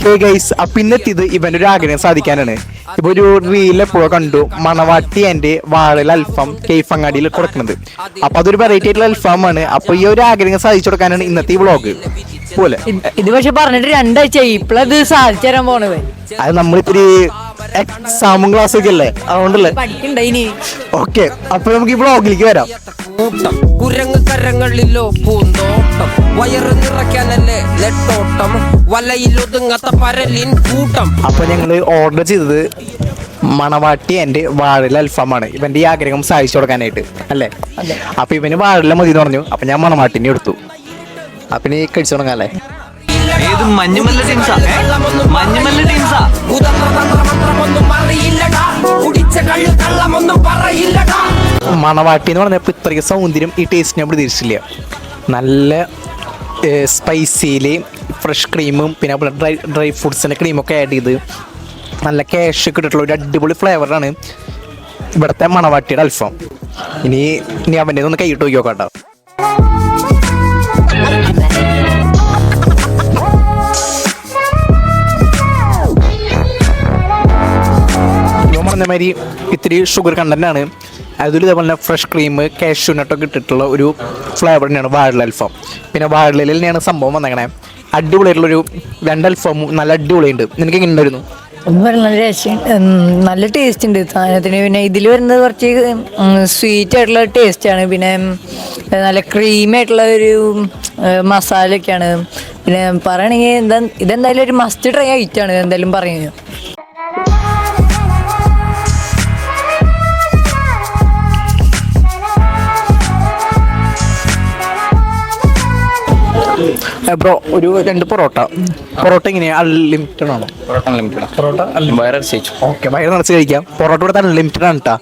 Hey guys, അപ്പൊ ഇന്നെത്തിയത് ഇവന്റെ ഒരു ആഗ്രഹം സാധിക്കാനാണ്. ഇപ്പൊ ഒരു റീൽ എപ്പോഴോ കണ്ടു, മണവാട്ടി ആൻഡ് വാഴൽ അൽഫാം കേഫങ്ങാടിയിൽ കൊടുക്കുന്നത്. അപ്പൊ അതൊരു വെറൈറ്റി ആയിട്ടുള്ള അൽഫാമാണ്. അപ്പൊ ഈ ഒരു ആഗ്രഹം സാധിച്ചു കൊടുക്കാനാണ് ഇന്നത്തെ ഈ വ്ളോഗ് പോലെ. ഇത് പക്ഷെ പറഞ്ഞിട്ട് 2 ആഴ്ച ഇപ്പഴത് സാധിച്ചു തരാൻ പോണത്. അത് നമ്മളിത്തിരി എക്സാമും ക്ലാസ് ഒക്കെ അല്ലേ, അതുകൊണ്ടല്ലേ പഠിക്കണ്ടേനി. ഓക്കെ, അപ്പൊ നമുക്ക് ഈ വ്ളോഗിലേക്ക് വരാം. കുരങ്ങ് കരങ്ങളിലോ പൂന്തോട്ടം, വയറ് നിറയ്ക്കാനല്ലേ നെട്ടോട്ടം, വലയിൽ ഒതുങ്ങാത്ത പരലിൻ കൂട്ടം. അപ്പൊ ഞങ്ങള് ഓർഡർ ചെയ്തത് മണവാട്ടി ആൻഡ് വാഴല അൽഫാമാണ്. ഇവന്റെ ഈ ആഗ്രഹം സാധിച്ചു കൊടുക്കാനായിട്ട് അല്ലേ. അപ്പൊ ഇവന് വാഴല മതി എന്ന് പറഞ്ഞു. അപ്പൊ ഞാൻ മണവാട്ടിനെ എടുത്തു. അപ്പൊ ഇനി കഴിച്ചു തുടങ്ങാം അല്ലേ. ഏത് മഞ്ഞുമല്ല ടീംസാ? മഞ്ഞുമല്ല ടീംസാ? മണവാട്ടി എന്ന് പറഞ്ഞപ്പോ ഇത്രയ്ക്ക് സൗന്ദര്യം ഈ ടേസ്റ്റ് ഞാൻ പ്രതീക്ഷിച്ചില്ല. നല്ല സ്പൈസിയിൽ ഫ്രഷ് ക്രീമും പിന്നെ ഡ്രൈ ഫ്രൂട്ട്സിൻ്റെ ക്രീമൊക്കെ ആഡ് ചെയ്ത് നല്ല ക്യാഷ് കിട്ടിയിട്ടുള്ള ഒരു അടിപൊളി ഫ്ലേവറാണ് ഇവിടുത്തെ മണവാട്ടിയുടെ അൽഫാം. ഇനി അവൻ്റെ ഒന്ന് കൈയിട്ട് നോക്കി നോക്കാം കേട്ടോ. പറഞ്ഞമാതിരി ഇത്തിരി ഷുഗർ കണ്ടന്റ് ആണ്. അതിൽ ഇതേപോലെ ഫ്രഷ് ക്രീം കാഷ്യൂ നട്ടൊക്കെ ഇട്ടിട്ടുള്ള ഒരു ഫ്ലേവർ തന്നെയാണ് വാഴല അൽഫാം. പിന്നെ വാഴലയിൽ തന്നെയാണ് സംഭവം വന്നേക്കണേ. അടിപൊളിയായിട്ടുള്ളൊരു 2 അൽഫാമും നല്ല അടിപൊളിയുണ്ട്. നിനക്ക് എങ്ങനെ ഉണ്ടായിരുന്നു? നല്ല ടേസ്റ്റ് ഉണ്ട് സാധനത്തിന്. പിന്നെ ഇതിൽ വരുന്നത് കുറച്ച് സ്വീറ്റ് ആയിട്ടുള്ള ടേസ്റ്റാണ്. പിന്നെ നല്ല ക്രീമായിട്ടുള്ള ഒരു മസാലയൊക്കെയാണ്. പിന്നെ പറയണെങ്കിൽ ഇതെന്തായാലും ഒരു മസ്റ്റ് ട്രൈ ആയിട്ടാണ് എന്തായാലും പറയുന്നത്. ബ്രോ, ഒരു 2 പൊറോട്ട എങ്ങനെയാ? അൺലിമിറ്റഡ് ആണോ? പൊറോട്ട ഓക്കെ, വയറ് നിറച്ച് കഴിക്കാം. പൊറോട്ട ഇവിടെ അൺലിമിറ്റഡ് ആണ് കേട്ടോ.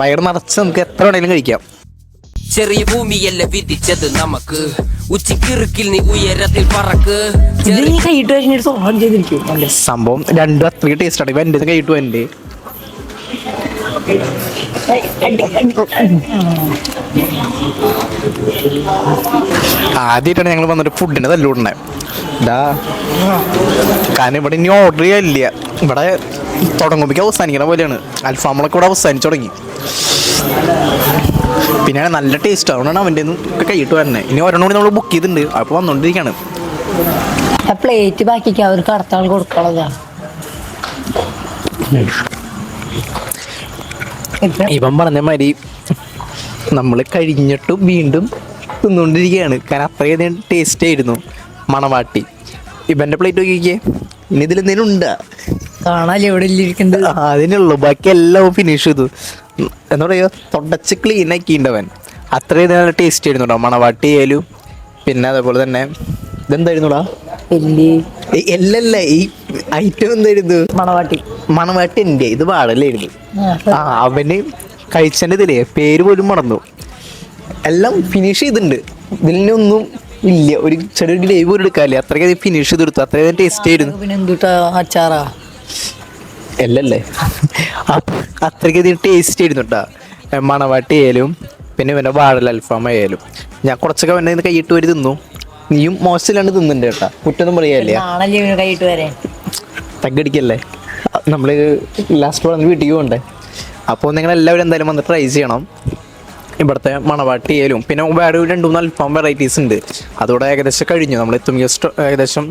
വയറ് നിറച്ച് നമുക്ക് എത്ര വേണമെങ്കിലും കഴിക്കാം. ചെറിയ ഭൂമിയല്ല വിധിച്ചത് നമുക്ക്, ഉച്ചക്കിറുക്കിൽ നീ ഉയരത്തിൽ പറക്ക്. സംഭവം 2 അത്രയും ടേസ്റ്റ് ആണ്. ഇവ എൻ്റെ കഴിയിട്ടു. എൻ്റെ ആദ്യമായിട്ടാണ് ഞങ്ങൾ വന്നിട്ട് ഫുഡിന് തല്ലൂടണേ. കാരണം ഇവിടെ ഇനി ഓർഡർ ചെയ്യാനില്ല. ഇവിടെ തുടങ്ങുമ്പോഴേക്കും അവസാനിക്കണ പോലെയാണ്. അൽഫാമുകളൊക്കെ ഇവിടെ അവസാനിച്ചു തുടങ്ങി. പിന്നെ നല്ല ടേസ്റ്റ് അതുകൊണ്ടാണ് അവൻ്റെ ഒക്കെ കഴിയിട്ട് വരണേ. ഇനി ഒരെണ്ണം കൂടി നമ്മൾ ബുക്ക് ചെയ്തിട്ടുണ്ട്. അപ്പോൾ വന്നുകൊണ്ടിരിക്കുകയാണ്. പ്ലേറ്റ് ബാക്കിക്ക് അവർക്ക് അടുത്ത ആൾ കൊടുക്കാനുള്ളതാണ്. ഇവൻ പറഞ്ഞ മാതിരി നമ്മൾ കഴിഞ്ഞിട്ടും വീണ്ടും തിന്നുകൊണ്ടിരിക്കുകയാണ്. കാരണം അത്രയധികം ടേസ്റ്റ് ആയിരുന്നു മണവാട്ടി. ഇവൻ്റെ പ്ലേറ്റ് നോക്കിക്കേ. ഇനി ഇതിലെന്തെങ്കിലും ഉണ്ടാ കാണാല്ലേ ഇവിടെ ഇരിക്കുന്നത്? അതിനുള്ളൂ. ബാക്കി എല്ലാം ഫിനിഷ് ചെയ്തു. എന്താ പറയുക, തുടച്ച് ക്ലീൻ ആക്കിയിട്ടുണ്ടവൻ. അത്രയും നല്ല ടേസ്റ്റ് ആയിരുന്നു കേട്ടോ മണവാട്ടി ആയാലും. പിന്നെ അതേപോലെ തന്നെ ഇതെന്തായിരുന്നുടാ? എല്ലല്ല, ഈ ഐറ്റം എന്തായിരുന്നു? മണവാട്ടി എൻ്റെ ഇത് വാഴലായിരുന്നു. അവന് കഴിച്ചതിൻ്റെ ഇതിലേ പേര് പോലും മറന്നു. എല്ലാം ഫിനിഷ് ചെയ്തിട്ടുണ്ട്. ഇതിനൊന്നും ഇല്ല, ഒരു ചെറിയ ഗ്രേവി പോലും എടുക്കാല്ലേ. അത്രയ്ക്ക് ഫിനിഷ് ചെയ്തെടുത്തു. അത്രയും ടേസ്റ്റ് ആയിരുന്നു. അച്ചാറാ അല്ലല്ലേ, അത്രയ്ക്ക് ടേസ്റ്റ് ആയിരുന്നു കേട്ടോ മണവാട്ടി ആയാലും പിന്നെ ഇവൻ്റെ വാഴല അൽഫാം ആയാലും. ഞാൻ കുറച്ചൊക്കെ അവൻ്റെ കൈയിട്ട് വരെ തിന്നു. നീയും മോശമില്ലാണ്ട് തിന്നുന്നുണ്ട് കേട്ടാ, കുറ്റൊന്നും പറയാല്ലേ. തగ్గടിക്കല്ലേ, നമ്മൾ ലാസ്റ്റ് പറഞ്ഞ വീട്ടിലേക്ക് പോകണ്ടേ. അപ്പോൾ നിങ്ങളെല്ലാവരും എന്തായാലും വന്ന് ട്രൈ ചെയ്യണം ഇവിടുത്തെ മണവാട്ടി ആയാലും. പിന്നെ വേറെ 2-3 അൽഫാം വെറൈറ്റീസ് ഉണ്ട്. അതോടെ ഏകദേശം കഴിഞ്ഞു. നമ്മൾ എത്തുമ്പോൾ ഏകദേശം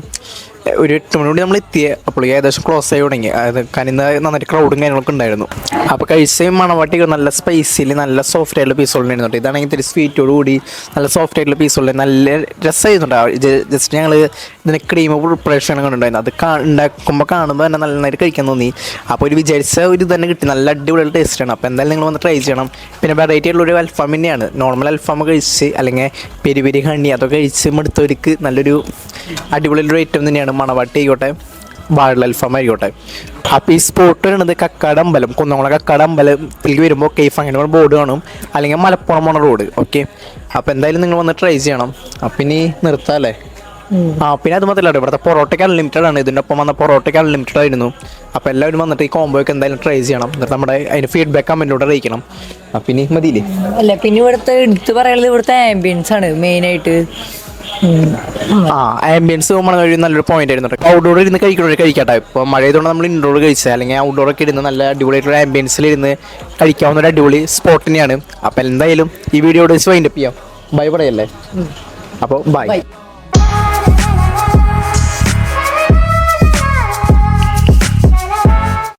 ഒരു 8 മണി നമ്മൾ എത്തിയ അപ്പോൾ ഏകദേശം ക്ലോസ് ആയി തുടങ്ങി. കാരണം ഇന്ന് നന്നായിട്ട് ക്രൗഡും കാര്യങ്ങളൊക്കെ ഉണ്ടായിരുന്നു. അപ്പോൾ കഴിച്ച മണവാട്ടി നല്ല സ്പൈസിൽ നല്ല സോഫ്റ്റ് ആയിട്ടുള്ള പീസുകളുണ്ടായിരുന്നു. ഇതാണെങ്കിൽ ഇത്തിരി സ്വീറ്റോട് കൂടി നല്ല സോഫ്റ്റ് ആയിട്ടുള്ള പീസുകളുടെ നല്ല രസമായിരുന്നുണ്ട്. ജസ്റ്റ് ഞങ്ങൾ ഇതിന് ക്രീം പ്രിപ്പറേഷൻ കണ്ടുണ്ടായിരുന്നു. അത് ഉണ്ടാക്കുമ്പോൾ കാണുമ്പോൾ തന്നെ നന്നായിട്ട് കഴിക്കാൻ തോന്നി. അപ്പോൾ ഒരു വിചാരിച്ച ഒരു ഇത് തന്നെ കിട്ടി. നല്ല അടിപൊളിയുള്ള ടേസ്റ്റാണ്. അപ്പോൾ എന്തായാലും നിങ്ങൾ വന്ന് ട്രൈ ചെയ്യണം. പിന്നെ വെറൈറ്റി ആയിട്ടുള്ളൊരു അൽഫാം തന്നെയാണ്. നോർമൽ അൽഫാം കഴിച്ച് അല്ലെങ്കിൽ പെരി പെരി ഹണി അതൊക്കെ കഴിച്ച് മടുത്തവർക്ക് നല്ലൊരു അടിപൊളിയുള്ളൊരു ഐറ്റം തന്നെയാണ് മണവാട്ടി ആയിക്കോട്ടെ വാഴല അൽഫാം ആയിക്കോട്ടെ. അപ്പോൾ ഈ സ്പോട്ട് വരുന്നത് കക്കാട് അമ്പലം, കുന്നംകുളം കക്കാട് അമ്പലത്തിലേക്ക് വരുമ്പോൾ കേഫ് അങ്ങനെ ബോർഡ് കാണും. അല്ലെങ്കിൽ മലപ്പുറം പോണ റോഡ്. ഓക്കെ, അപ്പോൾ എന്തായാലും നിങ്ങൾ വന്ന് ട്രൈ ചെയ്യണം. അപ്പം ഇനി നിർത്താമല്ലേ? പിന്നെ അത് മാത്രമല്ല, ഇവിടുത്തെ പൊറോട്ടയ്ക്ക് അൺലിമിറ്റഡ് ആണ്. ഇതിൻ്റെ ഒപ്പം വന്ന പൊറോട്ടയ്ക്ക് അൺലിമിറ്റഡ് ആയിരുന്നു. അപ്പോൾ എല്ലാവരും വന്നിട്ട് ഈ കോംബോ ഒക്കെ എന്തായാലും ട്രൈ ചെയ്യണം. എന്നിട്ട് നമ്മുടെ അതിന് ഫീഡ്ബാക്ക് കമൻറ്റിലൂടെ അറിയിക്കണം. അപ്പം ഇനി മതിയില്ലേ? അല്ല, പിന്നെ ഇവിടുത്തെ എടുത്ത് പറയുന്നത് ഇവിടുത്തെ ആംബിയൻസ് ആണ് മെയിനായിട്ട്. ആ ആംബിയൻസ് പോകുമ്പോൾ ഒരു നല്ലൊരു പോയിന്റ് ആയിരുന്നു കേട്ടോ. ഔട്ട്ഡോർ ഇരുന്ന് കഴിക്കട്ടെ. ഇപ്പോൾ മഴയതുകൊണ്ട് നമ്മൾ ഇൻഡോർ കഴിച്ചത്, അല്ലെങ്കിൽ ഔട്ട്ഡോർ ഒക്കെ ഇരുന്ന് നല്ല അടിപൊളിയായിട്ടുള്ള ആംബിയൻസിൽ ഇരുന്ന് കഴിക്കാവുന്ന ഒരു അടിപൊളി സ്പോട്ട് തന്നെയാണ്. അപ്പോൾ എന്തായാലും ഈ വീഡിയോ വൈൻഡപ്പ് ചെയ്യാം. ബൈ പറയല്ലേ? അപ്പോൾ ബൈ.